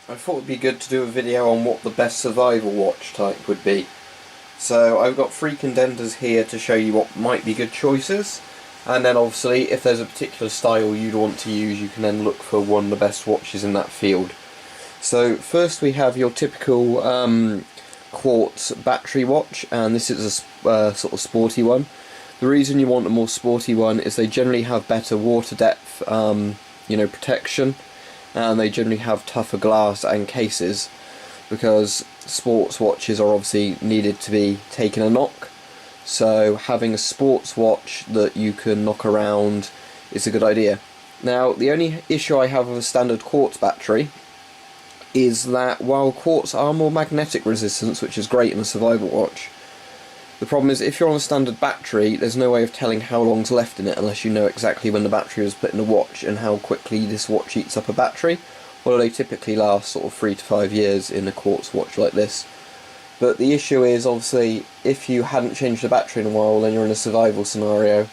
I thought it would be good to do a video on what the best survival watch type would be. So I've got 3 contenders here to show you what might be good choices, and then obviously if there's a particular style you'd want to use, you can then look for one of the best watches in that field. So first we have your typical Quartz battery watch, and this is a sort of sporty one. The reason you want a more sporty one is they generally have better water depth protection, and they generally have tougher glass and cases, because sports watches are obviously needed to be taken a knock. So having a sports watch that you can knock around is a good idea. Now the only issue I have with a standard Quartz battery is that while Quartz are more magnetic resistance, which is great in a survival watch, the problem is if you're on a standard battery, there's no way of telling how long's left in it unless you know exactly when the battery was put in the watch and how quickly this watch eats up a battery. Although they typically last sort of 3 to 5 years in a Quartz watch like this. But the issue is, obviously, if you hadn't changed the battery in a while and you're in a survival scenario,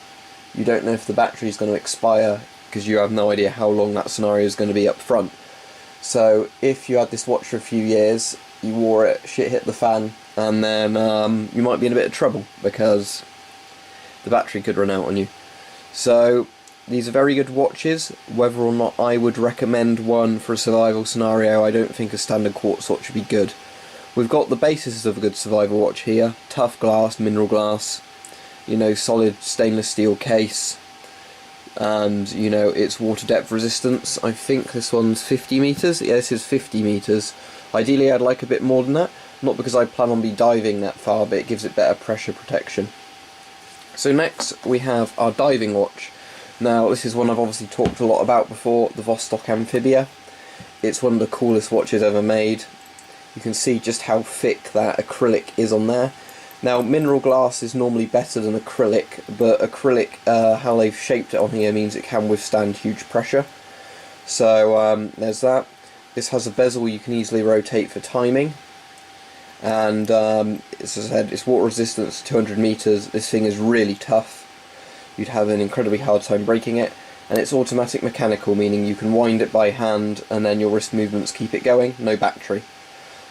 you don't know if the battery is going to expire because you have no idea how long that scenario is going to be up front. So if you had this watch for a few years, you wore it, shit hit the fan, and then you might be in a bit of trouble because the battery could run out on you. So these are very good watches. Whether or not I would recommend one for a survival scenario, I don't think a standard Quartz watch would be good. We've got the basis of a good survival watch here: tough glass, mineral glass, solid stainless steel case, and it's water depth resistance. I think this one's 50 meters. Yeah, this is 50 meters. Ideally I'd like a bit more than that, not because I plan on diving that far, but it gives it better pressure protection. So next we have our diving watch. Now this is one I've obviously talked a lot about before, the Vostok Amphibia. It's one of the coolest watches ever made. You can see just how thick that acrylic is on there. Now mineral glass is normally better than acrylic, but acrylic, how they've shaped it on here, means it can withstand huge pressure. So there's that. This has a bezel you can easily rotate for timing, and as I said, it's water resistant to 200 meters. This thing is really tough. You'd have an incredibly hard time breaking it, and it's automatic mechanical, meaning you can wind it by hand and then your wrist movements keep it going, no battery.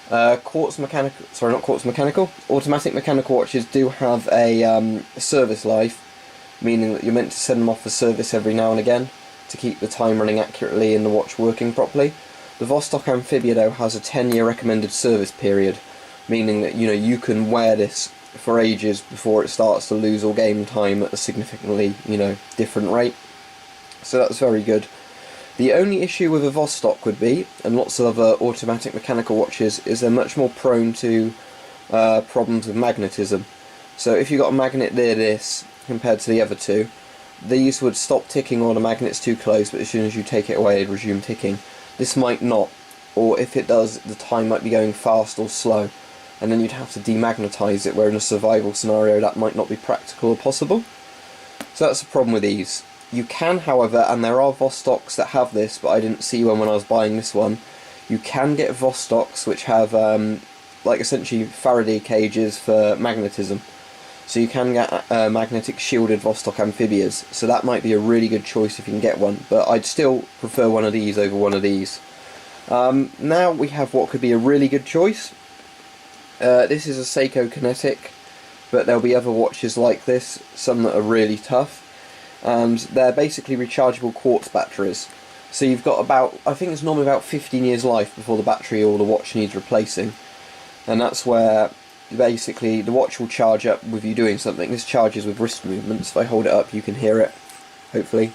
Automatic mechanical watches do have a service life, meaning that you're meant to send them off for service every now and again to keep the time running accurately and the watch working properly. The Vostok Amphibia though has a 10-year recommended service period, meaning that you can wear this for ages before it starts to lose or gain time at a significantly different rate. So that's very good. The only issue with a Vostok would be, and lots of other automatic mechanical watches, is they're much more prone to problems with magnetism. So if you've got a magnet near this compared to the other two, these would stop ticking while the magnet's too close, but as soon as you take it away it'd resume ticking. This might not, or if it does, the time might be going fast or slow, and then you'd have to demagnetize it, where in a survival scenario that might not be practical or possible. So that's the problem with these. You can, however, and there are Vostoks that have this, but I didn't see one when I was buying this one, you can get Vostoks which have essentially Faraday cages for magnetism. So you can get magnetic shielded Vostok Amphibias, so that might be a really good choice if you can get one, but I'd still prefer one of these over one of these. Now we have what could be a really good choice. This is a Psychokinetic, but there'll be other watches like this, some that are really tough, and they're basically rechargeable Quartz batteries. So you've got I think it's normally about 15 years life before the battery or the watch needs replacing, and that's where basically the watch will charge up with you doing something. This charges with wrist movements. If I hold it up you can hear it, hopefully.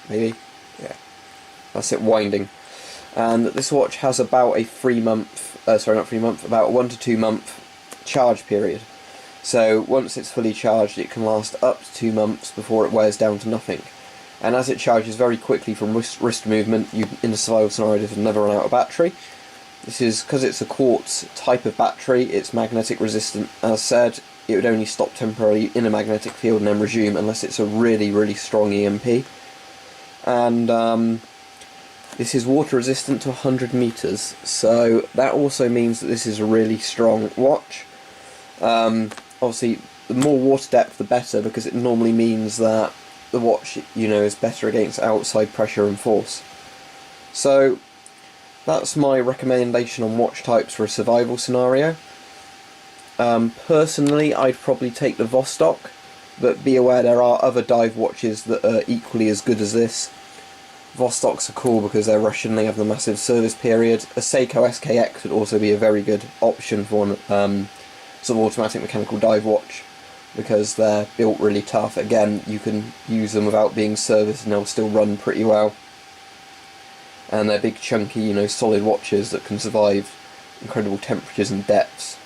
Maybe? Yeah. That's it winding. And this watch has about a about a 1 to 2 month charge period. So once it's fully charged it can last up to 2 months before it wears down to nothing. And as it charges very quickly from wrist movement, in the survival scenario it will never run out of battery. This is because it's a Quartz type of battery, it's magnetic resistant. As said, it would only stop temporarily in a magnetic field and then resume unless it's a really, really strong EMP. And this is water resistant to 100 meters, so that also means that this is a really strong watch. Obviously, the more water depth the better, because it normally means that the watch, is better against outside pressure and force. So that's my recommendation on watch types for a survival scenario. Personally, I'd probably take the Vostok, but be aware there are other dive watches that are equally as good as this. Vostoks are cool because they're Russian, they have the massive service period. A Seiko SKX would also be a very good option for an sort of automatic mechanical dive watch, because they're built really tough. Again, you can use them without being serviced and they'll still run pretty well. And they're big, chunky, you know, solid watches that can survive incredible temperatures and depths.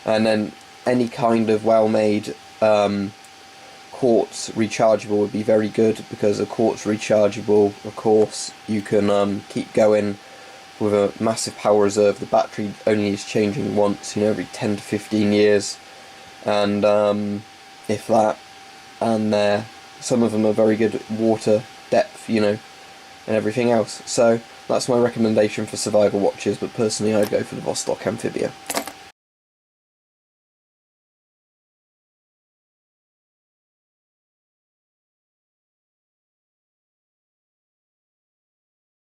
And then any kind of well-made quartz rechargeable would be very good, because a quartz rechargeable, of course, you can keep going with a massive power reserve. The battery only is changing once, you know, every 10 to 15 years, and if that. And some of them are very good water depth, you know, and everything else. So that's my recommendation for survival watches, but personally I'd go for the Vostok Amphibia.